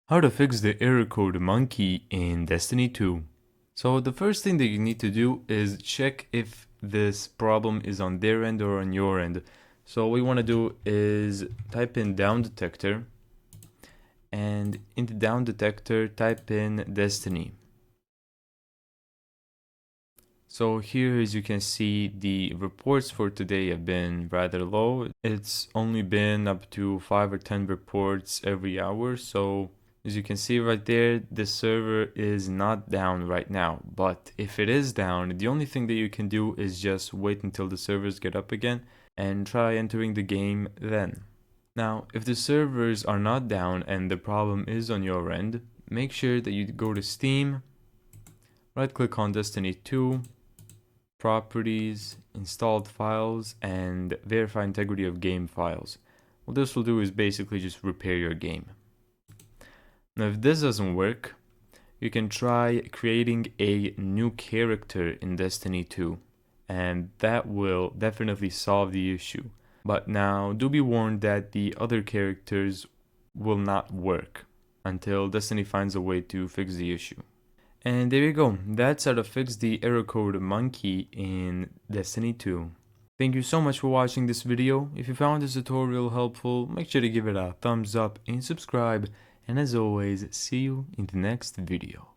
How to fix the error code monkey in Destiny 2. So the first thing that you need to do is check if this problem is on their end or on your end. So what we want to do is type in down detector, and in the down detector type in Destiny. So here, as you can see, the reports for today have been rather low. It's only been up to 5 or 10 reports every hour. So as you can see right there, the server is not down right now. But if it is down, the only thing that you can do is just wait until the servers get up again and try entering the game then. Now, if the servers are not down and the problem is on your end, make sure that you go to Steam, right click on Destiny 2, properties, installed files, and verify integrity of game files. What this will do is basically just repair your game. Now if this doesn't work, you can try creating a new character in Destiny 2, and that will definitely solve the issue. But now do be warned that the other characters will not work until Destiny finds a way to fix the issue. And there you go, that's how to fix the error code monkey in Destiny 2. Thank you so much for watching this video. If you found this tutorial helpful, make sure to give it a thumbs up and subscribe. And as always, see you in the next video.